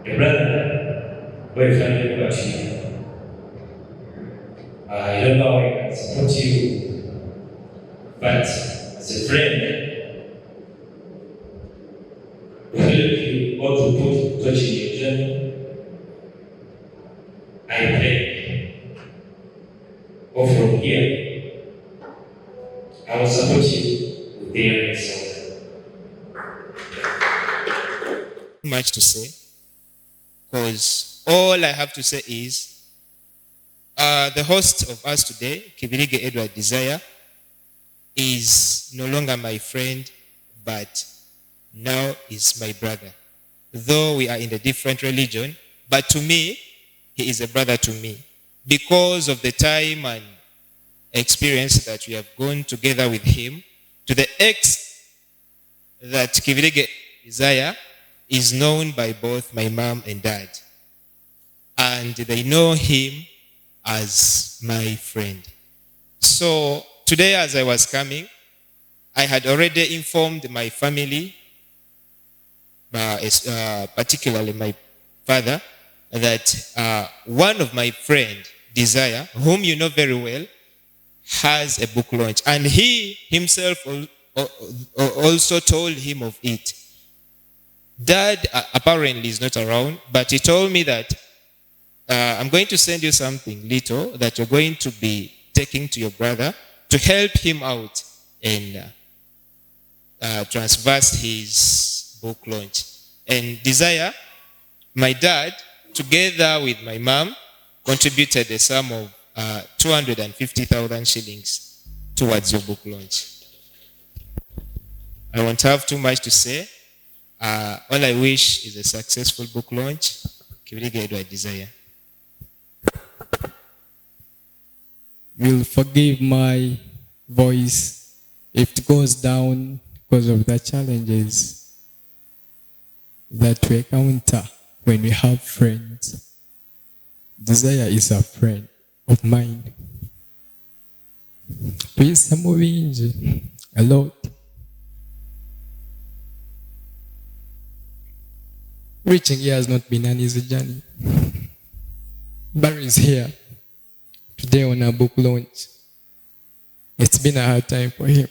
A brother, very family got you. I don't know how I can support you, but as a friend, to help you or to put touch in your journey, I pray. Or from here, I will support you with their myself. Much to say, because all I have to say is the host of us today, Kibirige Edward Desire, is no longer my friend, but now is my brother. Though we are in a different religion, but to me, he is a brother to me because of the time and experience that we have gone together with him, to the ex that Kibirige Desire is known by both my mom and dad. And they know him as my friend. So today as I was coming, I had already informed my family, particularly my father, that one of my friend, Desire, whom you know very well, has a book launch. And he himself also told him of it. Dad apparently is not around, but he told me that I'm going to send you something little that you're going to be taking to your brother to help him out and transverse his book launch. And Desire, my dad, together with my mom, contributed a sum of 250,000 shillings towards your book launch. I won't have too much to say. All I wish is a successful book launch. Kibirige Edward Desire. Will forgive my voice if it goes down because of the challenges that we encounter when we have friends. Desire is a friend of mine. Please, I'm moving a lot. Reaching here has not been an easy journey. Barry is here today on our book launch. It's been a hard time for him.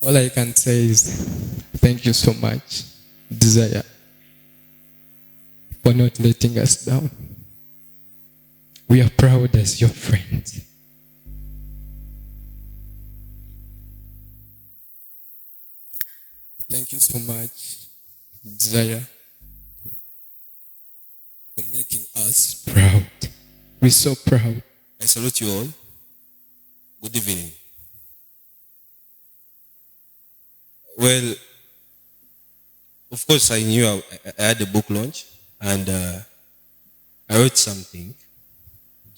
All I can say is thank you so much, Desire, for not letting us down. We are proud as your friends. Thank you so much, Desire, for making us proud. We're so proud. I salute you all. Good evening. Well, of course, I knew I had a book launch, and I wrote something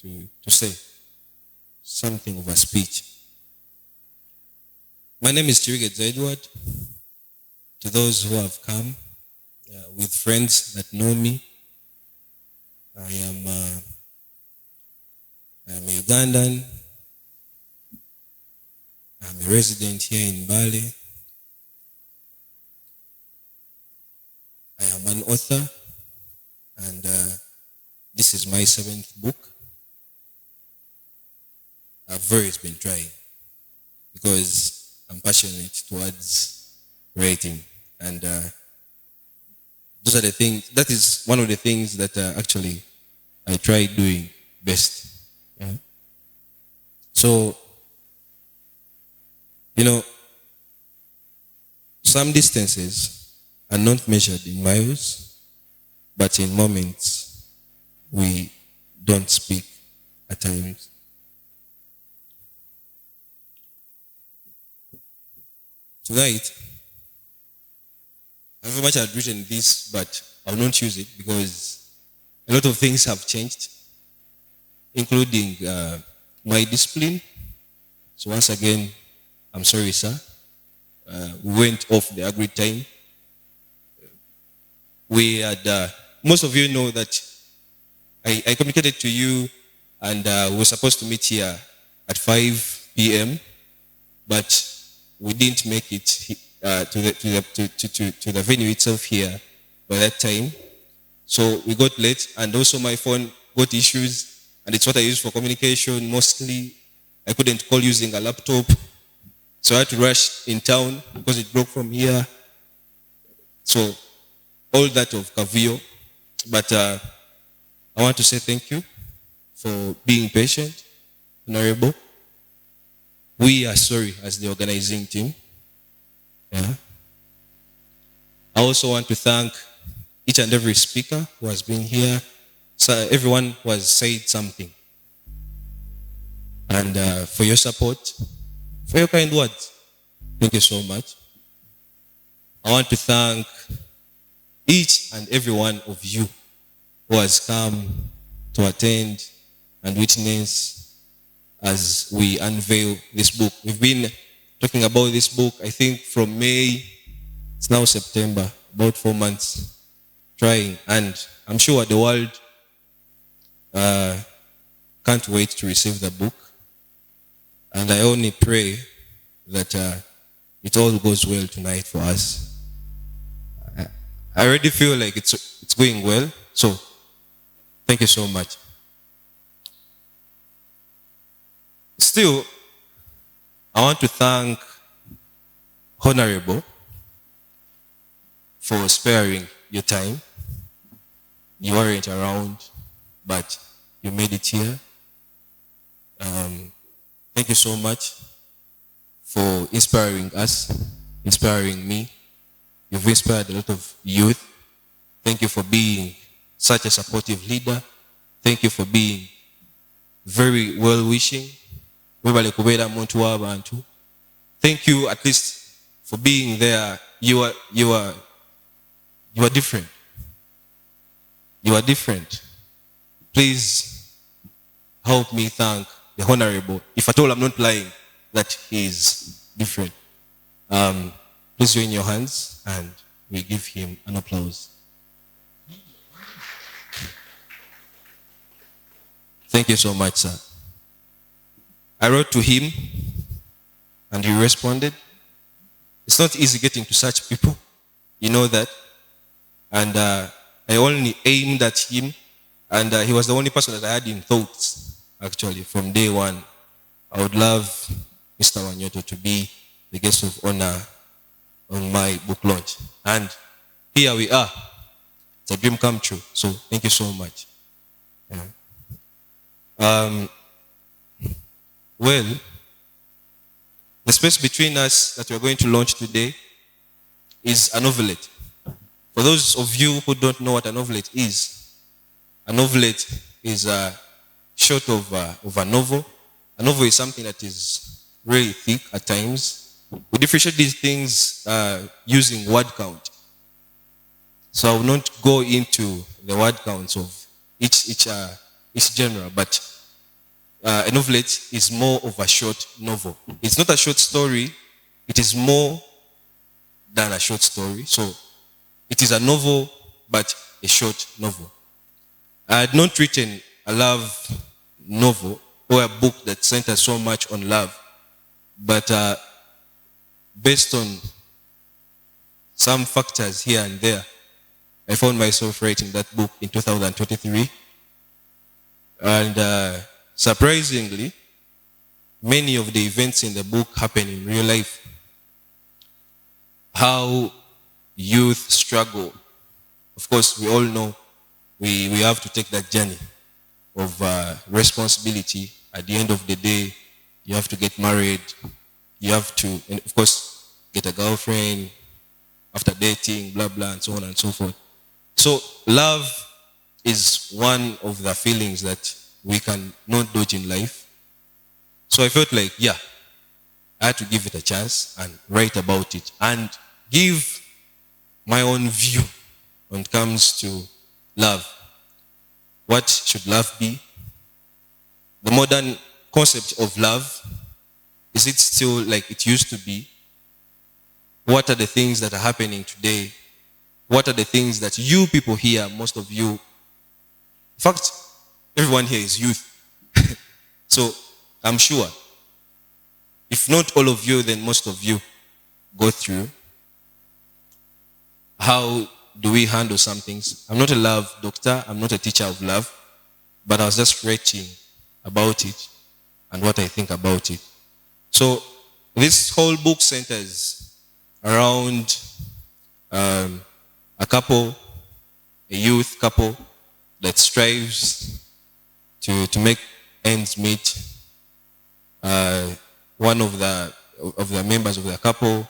to say, something of a speech. My name is Kibirige Desire Edward. To those who have come with friends that know me, I am a Ugandan. I'm a resident here in Bali. I am an author, and this is my 7th book. I've always been trying because I'm passionate towards writing, and those are the things. That is one of the things that actually I try doing best. Yeah. So, you know, some distances are not measured in miles, but in moments we don't speak at times. Tonight, I very much had written this, but I will not use it because a lot of things have changed, including my discipline. So once again, I'm sorry, sir. We went off the agreed time. We had, most of you know that I communicated to you, and we were supposed to meet here at 5 p.m., but we didn't make it to the venue itself here by that time. So we got late, and also my phone got issues, and it's what I use for communication mostly. I couldn't call using a laptop, so I had to rush in town because it broke from here. So all that of Kavio. But I want to say thank you for being patient, honorable. We are sorry as the organizing team. Yeah. I also want to thank each and every speaker who has been here. So everyone who has said something. And for your support, for your kind words. Thank you so much. I want to thank each and every one of you who has come to attend and witness as we unveil this book. We've been talking about this book, I think from May, it's now September, about 4 months, trying. And I'm sure the world can't wait to receive the book. And I only pray that it all goes well tonight for us. I already feel like it's going well. So, thank you so much. Still, I want to thank Honorable for sparing your time. You weren't around, but you made it here. Thank you so much for inspiring us, inspiring me. You've inspired a lot of youth. Thank you for being such a supportive leader. Thank you for being very well-wishing. Thank you at least for being there. You are different. You are different. Please help me thank the Honorable. If at all I'm not lying, that he is different. Please join your hands and we give him an applause. Thank you so much, sir. I wrote to him and he responded. It's not easy getting to such people. You know that. And I only aimed at him, and he was the only person that I had in thoughts, actually, from day one. I would love Mr. Wanyoto to be the guest of honor on my book launch. And here we are. It's a dream come true. So thank you so much. Yeah. Well, the space between us that we're going to launch today is a novelette. For those of you who don't know what a novelette is, a novelette is a short of a novel. A novel is something that is really thick at times. We differentiate these things using word count. So I will not go into the word counts of each genre, but a novelette is more of a short novel. It's not a short story. It is more than a short story. So it is a novel, but a short novel. I had not written a love novel or a book that centers so much on love, but based on some factors here and there, I found myself writing that book in 2023. And surprisingly, many of the events in the book happen in real life. How youth struggle. Of course, we all know we have to take that journey of responsibility. At the end of the day, you have to get married. You have to, and of course, get a girlfriend after dating, blah, blah, and so on and so forth. So love is one of the feelings that we can not dodge in life. So I felt like, yeah, I had to give it a chance and write about it and give my own view when it comes to love. What should love be? The modern concept of love, is it still like it used to be? What are the things that are happening today? What are the things that you people here, most of you, in fact, everyone here is youth. So I'm sure, if not all of you, then most of you go through how do we handle some things. I'm not a love doctor, I'm not a teacher of love, but I was just writing about it and what I think about it. So this whole book centers around a couple, a youth couple that strives to make ends meet. One of the members of the couple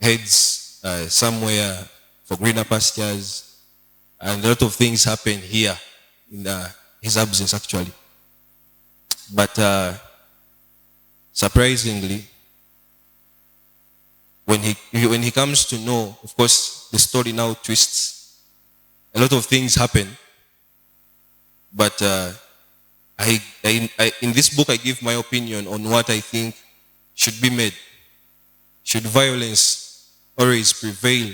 heads somewhere for greener pastures, and a lot of things happen here in his absence actually. But surprisingly, when he comes to know, of course, the story now twists. A lot of things happen, but in this book I give my opinion on what I think should be made. Should violence always prevail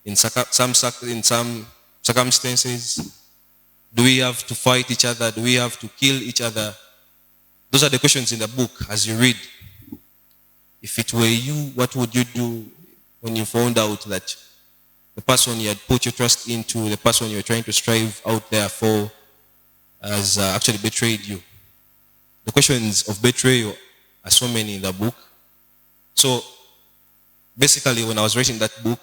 in some circumstances? Do we have to fight each other? Do we have to kill each other? Those are the questions in the book as you read. If it were you, what would you do when you found out that the person you had put your trust into, the person you were trying to strive out there for, has actually betrayed you? The questions of betrayal are so many in the book. So basically, when I was writing that book,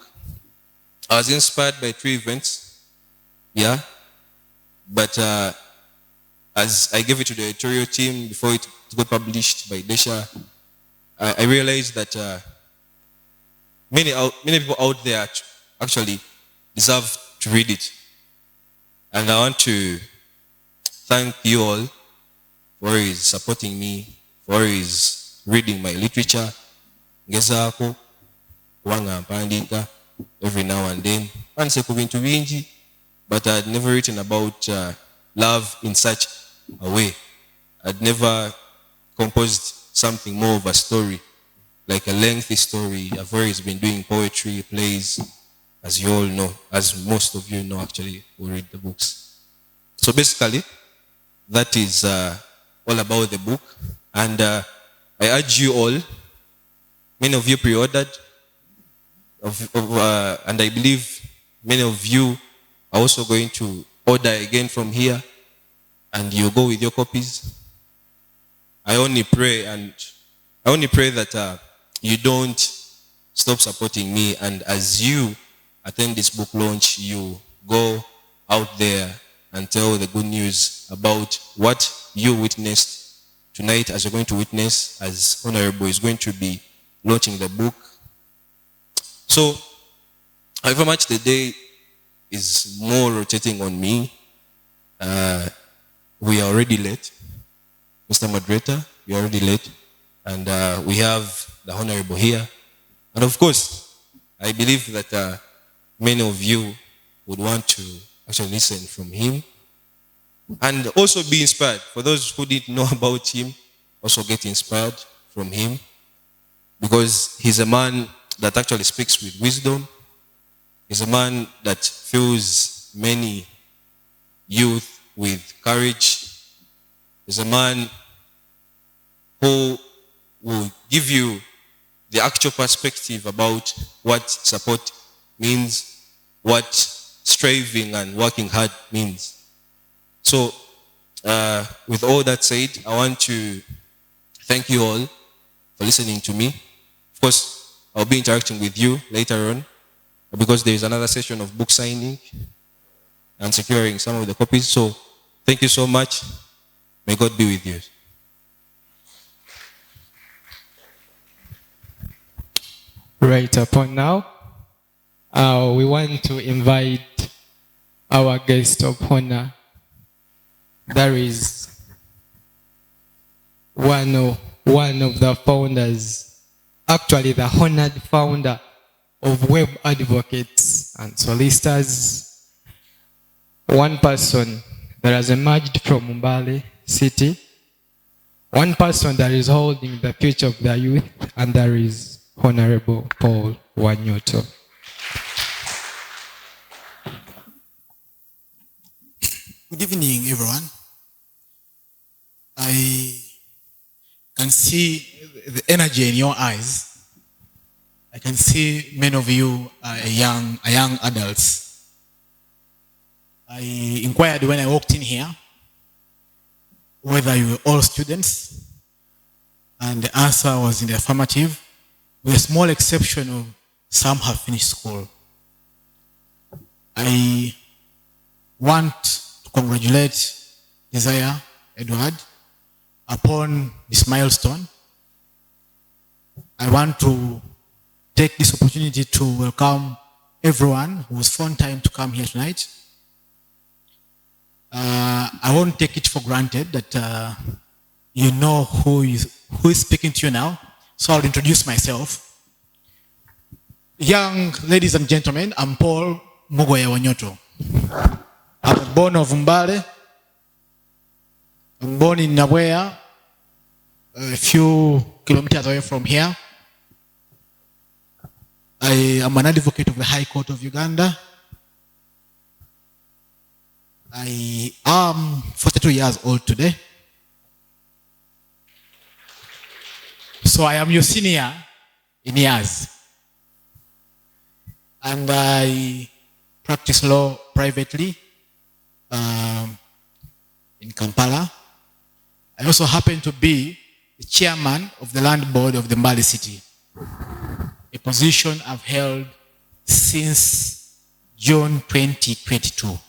I was inspired by 3 events. Yeah. But as I gave it to the editorial team before it got published by Desha, I realized that many people out there actually deserve to read it. And I want to thank you all for his supporting me, for his reading my literature. Ngezako, wanga mpandika every now and then. And sekubintu bingi, but I'd never written about love in such a way. I'd never composed something more of a story, like a lengthy story. I've always been doing poetry, plays, as you all know, as most of you know actually who read the books. So basically, that is all about the book. And I urge you all, many of you pre-ordered, and I believe many of you are also going to order again from here, and you go with your copies. I only pray that you don't stop supporting me, and as you attend this book launch, you go out there and tell the good news about what you witnessed tonight, as you're going to witness, as Honorable is going to be launching the book. So, however much the day is more rotating on me, we are already late. Mr. Moderator, we are already late. And we have the Honorable here. And of course, I believe that many of you would want to actually listen from him and also be inspired. For those who didn't know about him, also get inspired from him, because he's a man that actually speaks with wisdom. He's a man that fills many youth with courage. He's a man who will give you the actual perspective about what support means, what striving and working hard means. So, with all that said, I want to thank you all for listening to me. Of course, I'll be interacting with you later on, because there is another session of book signing and securing some of the copies. So, thank you so much. May God be with you. Right upon now, we want to invite our guest of honor. There is one of the founders, actually the honored founder of Web Advocates and Solicitors. One person that has emerged from Mbale City. One person that is holding the future of the youth, and there is Honorable Paul Wanyoto. Good evening, everyone. I can see the energy in your eyes. I can see many of you are young adults. I inquired when I walked in here whether you were all students, and the answer was in the affirmative, with a small exception of some have finished school. I want to congratulate Desire Edward upon this milestone. I want to take this opportunity to welcome everyone who was found time to come here tonight. I won't take it for granted that you know who is speaking to you now, so I'll introduce myself. Young ladies and gentlemen, I'm Paul Wanyoto. I'm born of Mbale. I'm born in Nabwea, a few kilometers away from here. I am an advocate of the High Court of Uganda. I am 42 years old today. So I am your senior in years. And I practice law privately in Kampala. I also happen to be the chairman of the land board of the Mbale city, a position I've held since June 2022.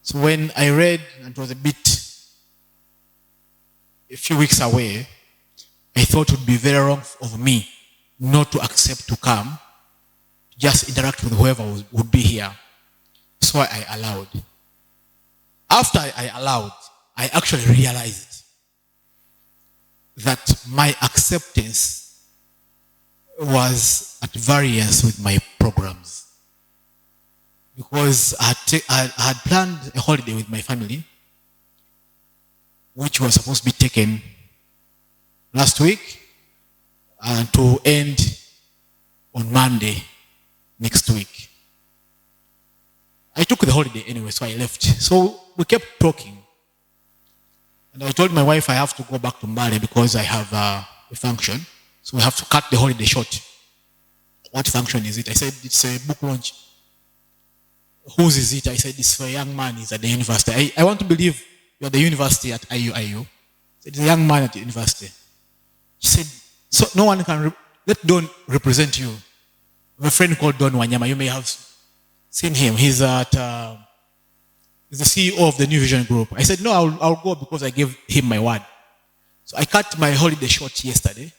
So when I read, and it was a few weeks away, I thought it would be very wrong of me not to accept to come, just interact with whoever would be here. So I allowed. After I allowed, I actually realized that my acceptance was at variance with my programs. Because I had planned a holiday with my family, which was supposed to be taken last week and to end on Monday next week. I took the holiday anyway, so I left. So we kept talking. And I told my wife I have to go back to Mbale because I have a function. So we have to cut the holiday short. What function is it? I said, it's a book launch. Whose is it? I said, it's for a young man. He's at the university. I want to believe you're at the university at IU. It's a young man at the university. She said, so no one can, let Don represent you. I have a friend called Don Wanyama. You may have seen him. He's at, he's the CEO of the New Vision Group. I said, no, I'll go because I gave him my word. So I cut my holiday short yesterday.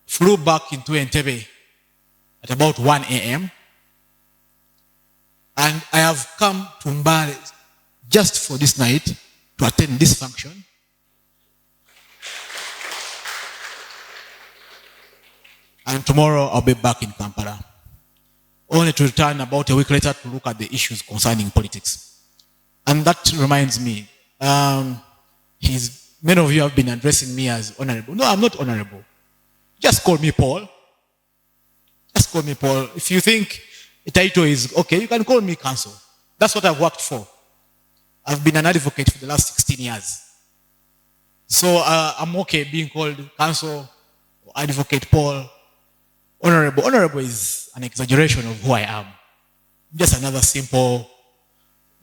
Flew back into Entebbe at about 1 a.m. And I have come to Mbale just for this night to attend this function. And tomorrow I'll be back in Kampala. Only to return about a week later to look at the issues concerning politics. And that reminds me, many of you have been addressing me as honorable. No, I'm not honorable. Just call me Paul. Just call me Paul. If you think the title is okay, you can call me Counsel. That's what I've worked for. I've been an advocate for the last 16 years. So I'm okay being called Counsel, or Advocate Paul, Honorable. Honorable is an exaggeration of who I am. Just another simple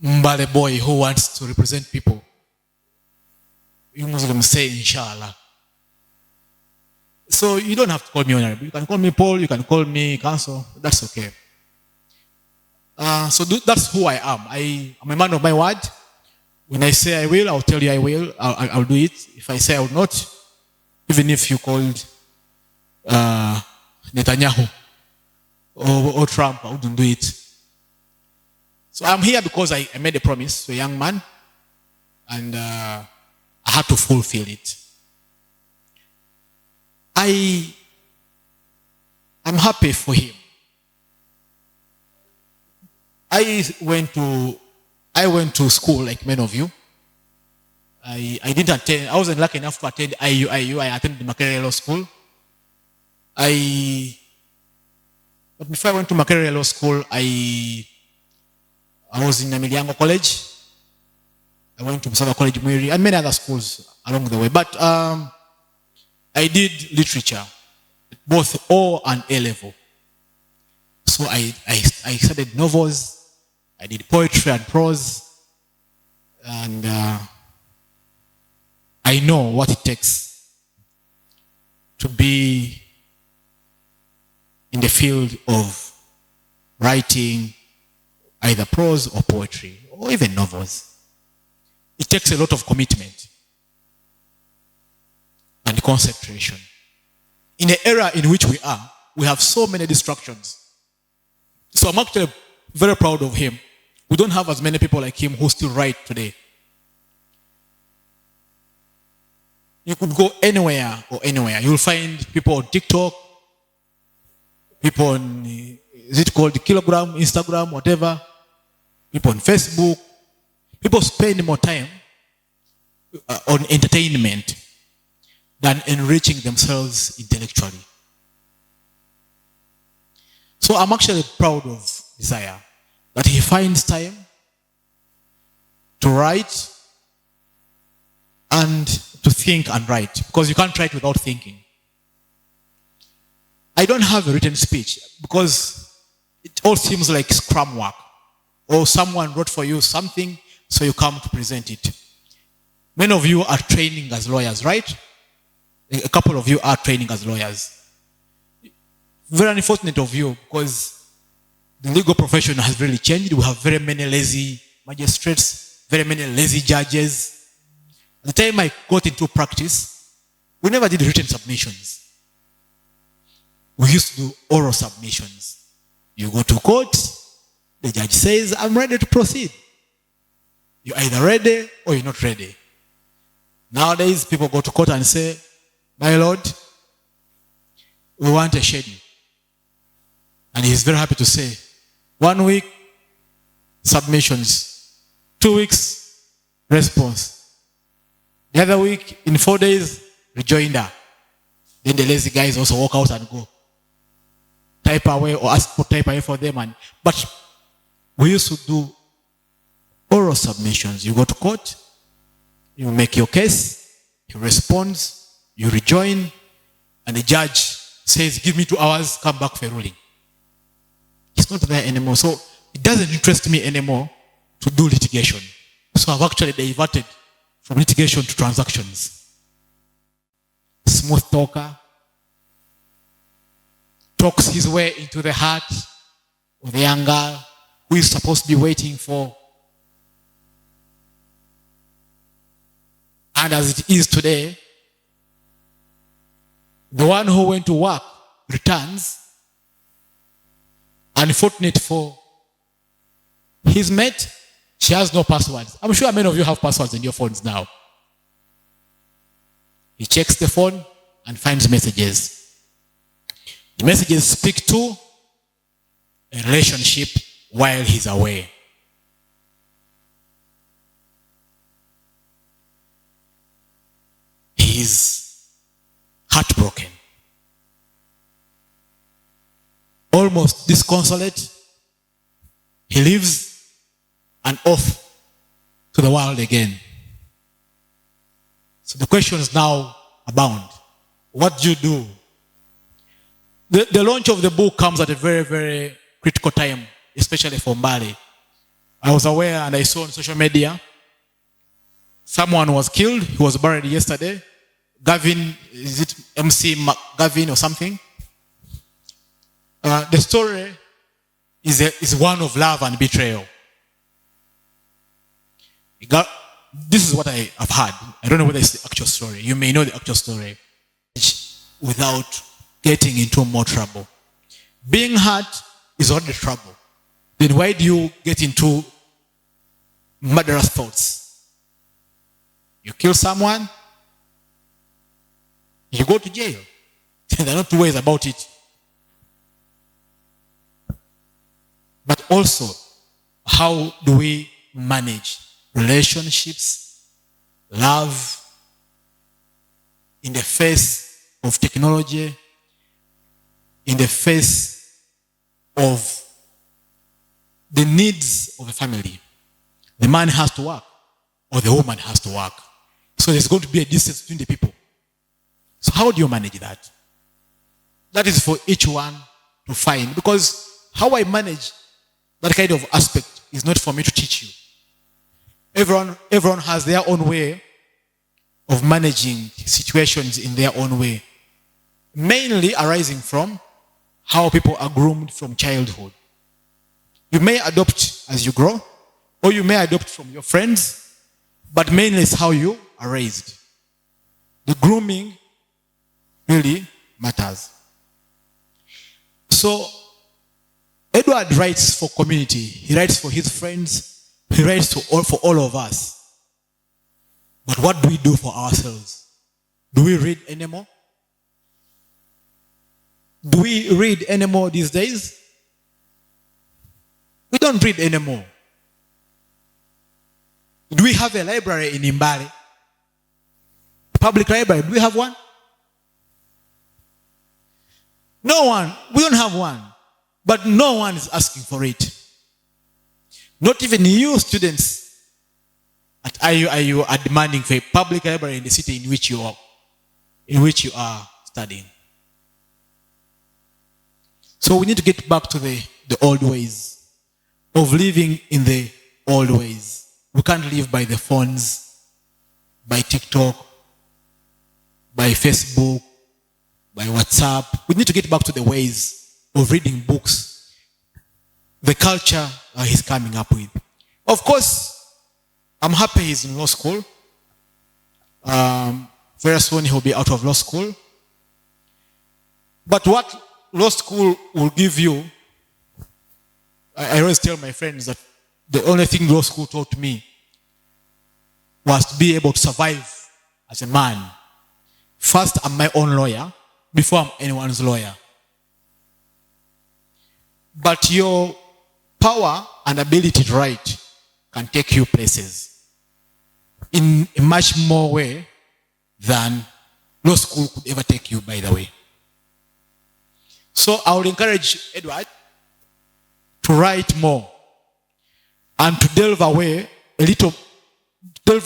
Mbale boy who wants to represent people. You Muslims say inshallah. So you don't have to call me honorable. You can call me Paul, you can call me Counsel. That's okay. So that's who I am. I'm a man of my word. When I say I will, I'll tell you I will. I'll do it. If I say I will not, even if you called Netanyahu or Trump, I wouldn't do it. So I'm here because I made a promise to a young man, and I had to fulfill it. I'm happy for him. I went to school like many of you. I didn't attend. I wasn't lucky enough to attend IU. I attended Makerere Law School. But before I went to Makerere Law School, I was in Amiliango College. I went to Musaba College, Mwiri, and many other schools along the way. But I did literature. both O and A level. So I studied novels, I did poetry and prose, and I know what it takes to be in the field of writing either prose or poetry, or even novels. It takes a lot of commitment and concentration. In the era in which we are, we have so many distractions. So I'm actually very proud of him. We don't have as many people like him who still write today. You could go anywhere or anywhere. You'll find people on TikTok, people on, is it called Kilogram, Instagram, whatever, people on Facebook. People spend more time on entertainment than enriching themselves intellectually. So I'm actually proud of Desire that he finds time to write and to think and write, because you can't write without thinking. I don't have a written speech because it all seems like scrum work, or someone wrote for you something, so you come to present it. Many of you are training as lawyers, right? A couple of you are training as lawyers. Very unfortunate of you, because the legal profession has really changed. We have very many lazy magistrates, very many lazy judges. At the time I got into practice, we never did written submissions. We used to do oral submissions. You go to court, the judge says, I'm ready to proceed. You're either ready or you're not ready. Nowadays, people go to court and say, my lord, we want a schedule. And he's very happy to say, 1 week, submissions. 2 weeks, response. The other week, in 4 days, rejoinder. Then the lazy guys also walk out and go. Type away or ask for type away for them. But we used to do oral submissions. You go to court, you make your case, he responds, you rejoin, and the judge says, give me 2 hours, come back for a ruling. It's not there anymore. So it doesn't interest me anymore to do litigation. So I've actually diverted from litigation to transactions. Smooth talker, talks his way into the heart of the young girl who is supposed to be waiting for. And as it is today, the one who went to work returns. Unfortunate for his mate, she has no passwords. I'm sure many of you have passwords in your phones now. He checks the phone and finds messages. The messages speak to a relationship while he's away. He's heartbroken, almost disconsolate. He leaves and off to the world again. So the questions now abound. What do you do? The launch of the book comes at a very, very critical time, especially for Mbale. I was aware and I saw on social media someone was killed. He was buried yesterday. Gavin, is it MC Gavin or something? The story is one of love and betrayal. This is what I have heard. I don't know whether it's the actual story. You may know the actual story. Without getting into more trouble. Being hurt is already trouble. Then why do you get into murderous thoughts? You kill someone, you go to jail. There are not two ways about it. But also, how do we manage relationships, love, in the face of technology, in the face of the needs of a family? The man has to work, or the woman has to work. So there's going to be a distance between the people. So how do you manage that? that is for each one to find. Because how I manage that kind of aspect is not for me to teach you. Everyone has their own way of managing situations in their own way, mainly arising from how people are groomed from childhood. You may adopt as you grow, or you may adopt from your friends, but mainly it's how you are raised. The grooming really matters. So, Edward writes for community. He writes for his friends. He writes for all of us. But what do we do for ourselves? Do we read anymore? Do we read anymore these days? We don't read anymore. Do we have a library in Imbali? Public library, do we have one? No one. We don't have one. But no one is asking for it. Not even you students at IU are demanding for a public library in the city in which you are studying. So we need to get back to the old ways of living in the old ways. We can't live by the phones, by TikTok, by Facebook, by WhatsApp. We need to get back to the ways of reading books, the culture he's coming up with. Of course, I'm happy he's in law school. Very soon he'll be out of law school. But what law school will give you, I always tell my friends that the only thing law school taught me was to be able to survive as a man. First, I'm my own lawyer before I'm anyone's lawyer. But your power and ability to write can take you places in a much more way than law school could ever take you, by the way. So I would encourage Edward to write more and to delve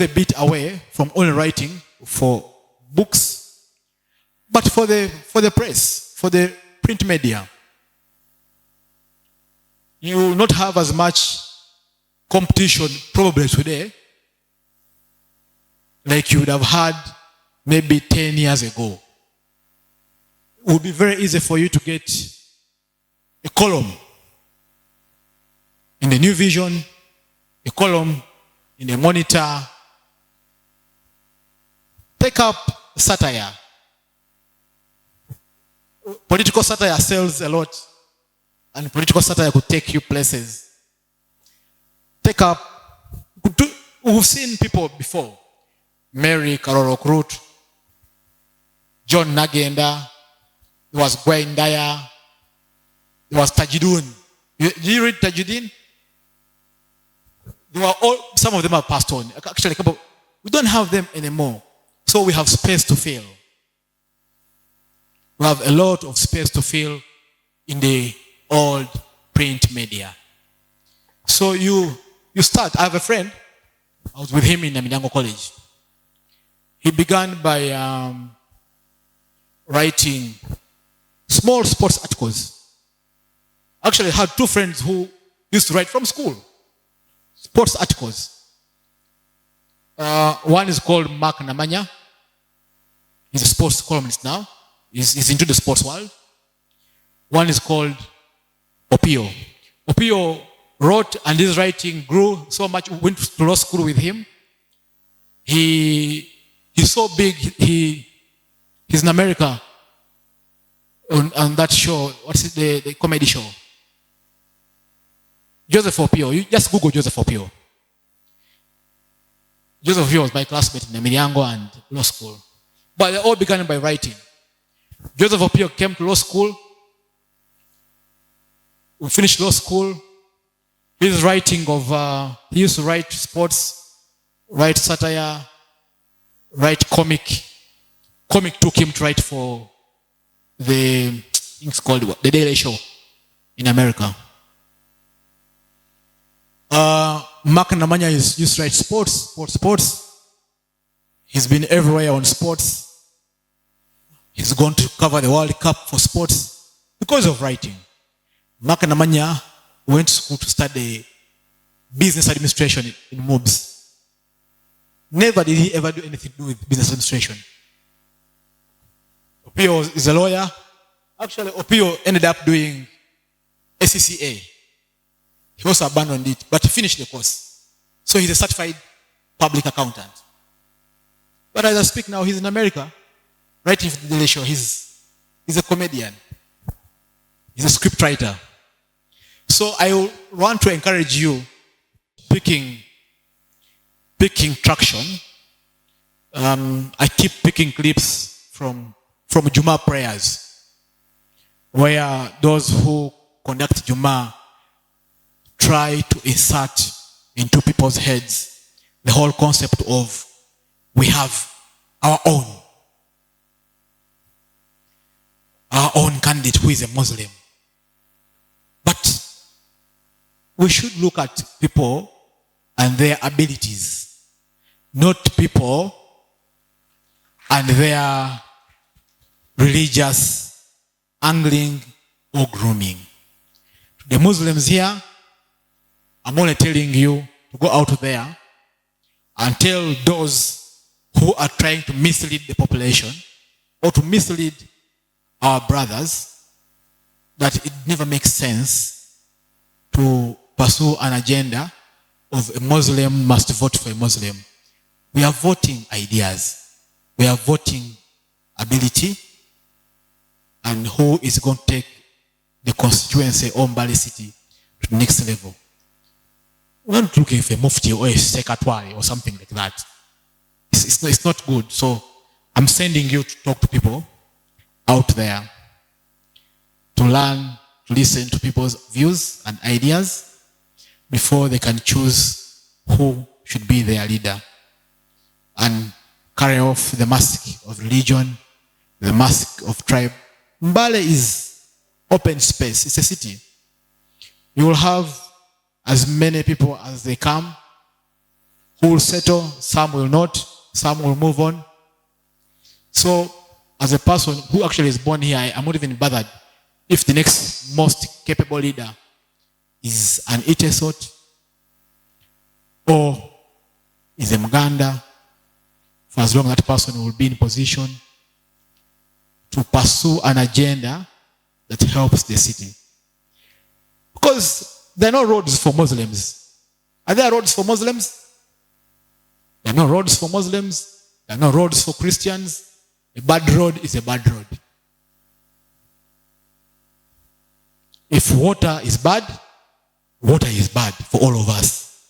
a bit away from only writing for books, but for the press, for the print media. You will not have as much competition probably today like you would have had maybe 10 years ago. It would be very easy for you to get a column in the New Vision, a column in the Monitor. Take up satire. Political satire sells a lot, and political satire could take you places. Take up, we've seen people before. Mary Karoro Krut, John Nagenda, there was Gwain Daya, there was Tajidun. Did you read Tajidin? Some of them are passed on. Actually, we don't have them anymore. So we have space to fill. We have a lot of space to fill in the old print media. So you start. I have a friend. I was with him in Amidango College. He began by writing small sports articles. Actually, I had two friends who used to write from school sports articles. One is called Mark Namanya. He's a sports columnist now. He's into the sports world. One is called Opio. Opio wrote, and his writing grew so much. We went to law school with him. He's so big. He's in America on that show. What's it? The comedy show? Joseph Opio. You just Google Joseph Opio. Joseph Opio was my classmate in Emiliango and law school. But they all began by writing. Joseph Opio came to law school. We finished law school. His writing he used to write sports, write satire, write comic. Comic took him to write for thing's called The Daily Show in America. Mark Namanya used to write sports. He's been everywhere on sports. He's going to cover the World Cup for sports because of writing. Mark Namanya went to school to study business administration in MOBS. Never did he ever do anything to do with business administration. Opio is a lawyer. Actually, Opio ended up doing SCCA. He also abandoned it, but he finished the course. So he's a certified public accountant. But as I speak now, he's in America, writing for the Daily Show. He's a comedian. He's a script writer. So I want to encourage you picking traction. I keep picking clips from Juma prayers, where those who conduct Juma try to insert into people's heads the whole concept of we have our own candidate who is a Muslim. But we should look at people and their abilities, not people and their religious angling or grooming. The Muslims here, I'm only telling you to go out there and tell those who are trying to mislead the population or to mislead our brothers that it never makes sense to pursue an agenda of a Muslim must vote for a Muslim. We are voting ideas. We are voting ability and who is going to take the constituency or Mbale City to the next level. We're not looking for a mufti or a secretary or something like that. It's not good. So I'm sending you to talk to people out there to learn, to listen to people's views and ideas before they can choose who should be their leader and carry off the mask of religion, the mask of tribe. Mbale is open space. It's a city. You will have as many people as they come who will settle, some will not, some will move on. So, as a person who actually is born here, I'm not even bothered if the next most capable leader is an Itesot or is a Muganda, for as long as that person will be in position to pursue an agenda that helps the city. Because there are no roads for Muslims. Are there roads for Muslims? There are no roads for Muslims. There are no roads for Christians. A bad road is a bad road. If water is bad for all of us.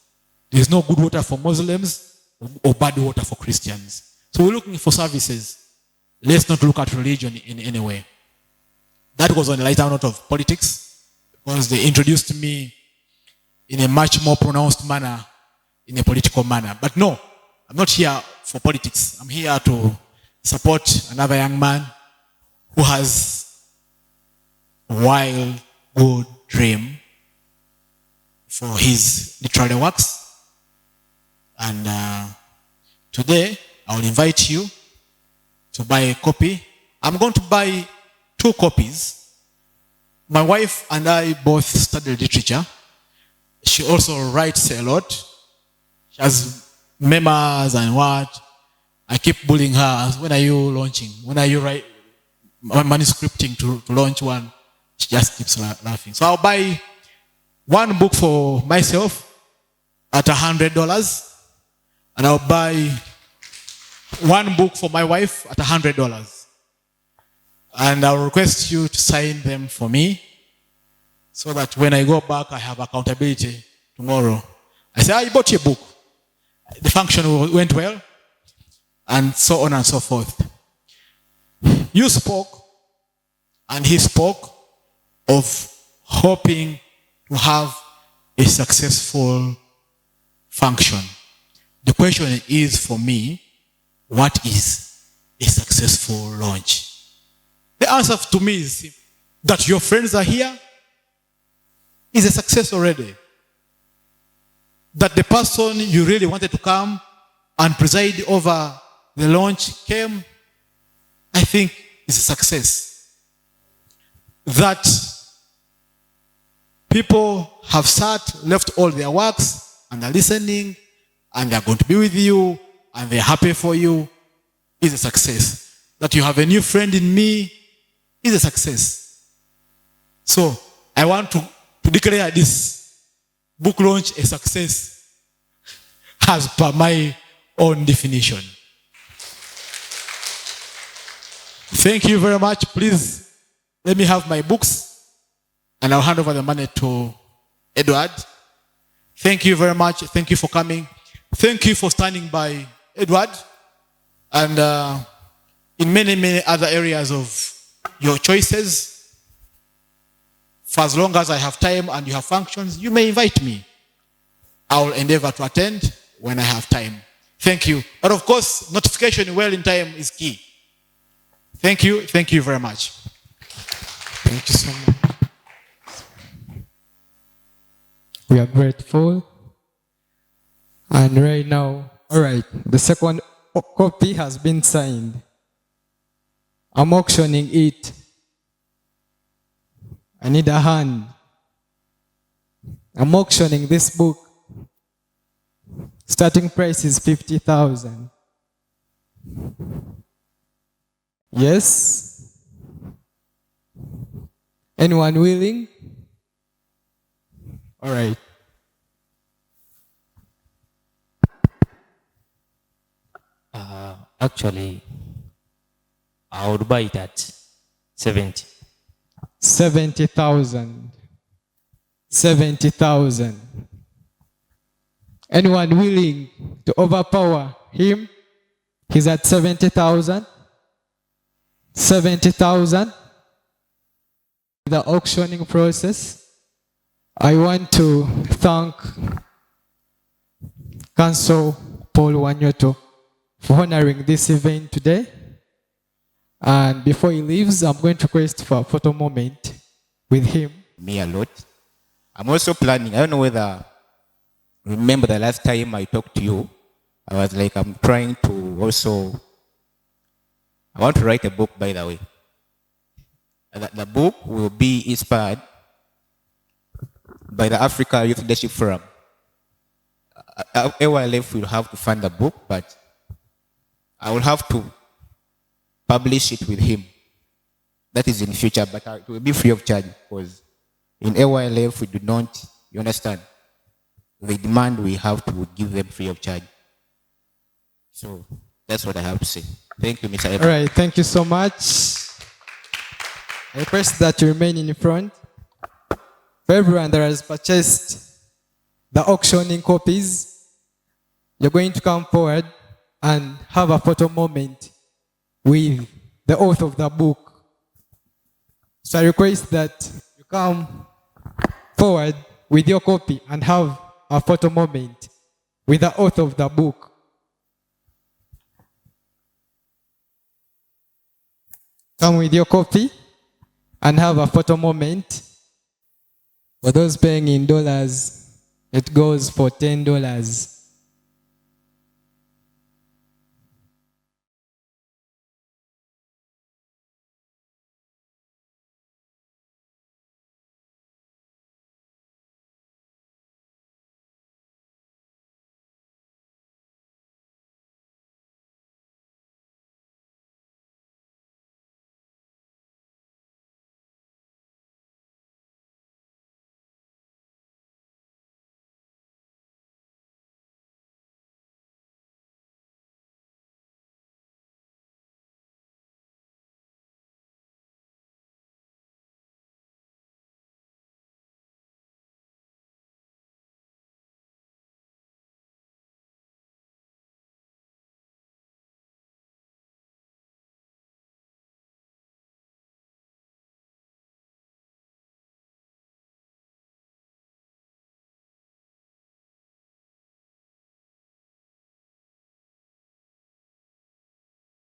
There is no good water for Muslims or bad water for Christians. So we're looking for services. Let's not look at religion in any way. That was on a lighter note of politics, because they introduced me in a much more pronounced manner, in a political manner. But no, I'm not here for politics. I'm here to support another young man who has a wild, good dream for his literary works. And today, I will invite you to buy a copy. I'm going to buy 2 copies. My wife and I both studied literature. She also writes a lot. She has memoirs and what. I keep bullying her. When are you launching? When are you manuscripting to launch one? She just keeps laughing. So I'll buy 1 book for myself at $100. And I'll buy 1 book for my wife at $100. And I'll request you to sign them for me so that when I go back, I have accountability tomorrow. I say, I bought you a book. The function went well, and so on and so forth. You spoke, and he spoke of hoping to have a successful function. The question is for me, what is a successful launch? The answer to me is that your friends are here is a success already. That the person you really wanted to come and preside over the launch came, I think is a success. That people have sat, left all their works, and are listening, and they're going to be with you, and they're happy for you, is a success. That you have a new friend in me is a success. So I want to declare this book launch a success as per my own definition. Thank you very much. Please let me have my books and I'll hand over the money to Edward. Thank you very much. Thank you for coming. Thank you for standing by Edward. And in many, many other areas of your choices, for as long as I have time and you have functions, you may invite me. I will endeavor to attend when I have time. Thank you. But of course, notification well in time is key. Thank you. Thank you very much. Thank you so much. We are grateful. And right now, all right, the second copy has been signed. I'm auctioning it. I need a hand. I'm auctioning this book. Starting price is 50,000. Yes? Anyone willing? All right. Actually, I would buy it at 70. 70,000. 70,000. Anyone willing to overpower him? He's at 70,000. 70,000. The auctioning process. I want to thank Counsel Paul Wanyoto for honoring this event today. And before he leaves, I'm going to request for a photo moment with him. Me a lot. I'm also planning, I don't know whether, remember the last time I talked to you, I was like, I'm trying to also, I want to write a book, by the way. The book will be inspired by the Africa Youth Leadership Forum. AYLF will have to fund the book, but I will have to publish it with him. That is in future, but it will be free of charge because in AYLF we do not, you understand, the demand we have to give them free of charge. So that's what I have to say. Thank you, Mr. Edward. All right, thank you so much. I request that you remain in front. For everyone that has purchased the auctioning copies, you're going to come forward and have a photo moment with the author of the book. So I request that you come forward with your copy and have a photo moment with the author of the book. Come with your copy and have a photo moment. For those paying in dollars, it goes for $10.